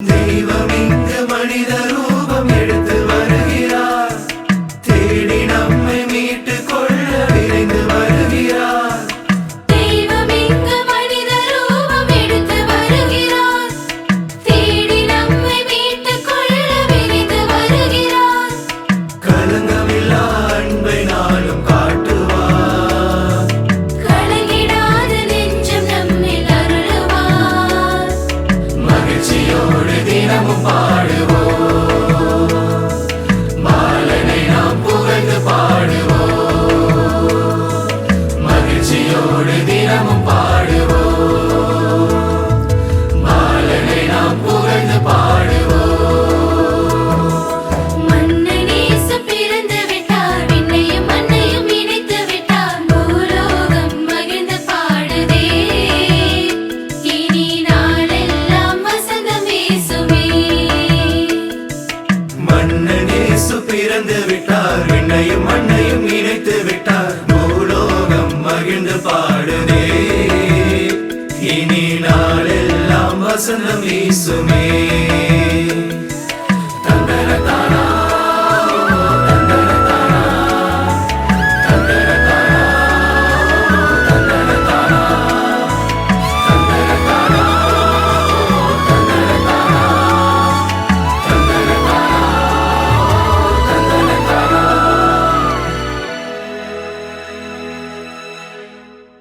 தெய்வம் இங்கு மனித ரூபம் எடுத்து வருகிறார். தேடி நம்மை மீட்டு கொள்ள விரைந்து வருகிறார். தெய்வம் இங்கு மனித ரூபம் எடுத்து வருகிறார். தேடி நம்மை மீட்டு கொள்ள விரைந்து வருகிறார். கலங்கமில்லா அன்பை நாளும் காட்டுவார். கலங்கிடாத நெஞ்சம் நம்மில் அருளுவார். மகிழ்ச்சியோடு தினமும் பாடுவோம். பாலனை நாம் புகழ்ந்து பாடுவோம். மகிழ்ச்சியோடு தினமும் பாடுவோம். பாலனை நாம் புகழ்ந்து பாடுவோம். மன்னன் இயேசு பிறந்து விட்டார். விண்ணையும் மண்ணையும் இணைத்து விட்டார். பூலோகம் மகிழ்ந்து பாடுதே. இனி நாளெல்லாம் வசந்தம் வீசுமே. மன்னன் இயேசு பிறந்து விட்டார். விண்ணையும் மண்ணையும் இணைத்து விட்டார். பூலோகம் மகிழ்ந்து பாடுதே. இனி நாளெல்லாம் வசந்தம் வீசுமே.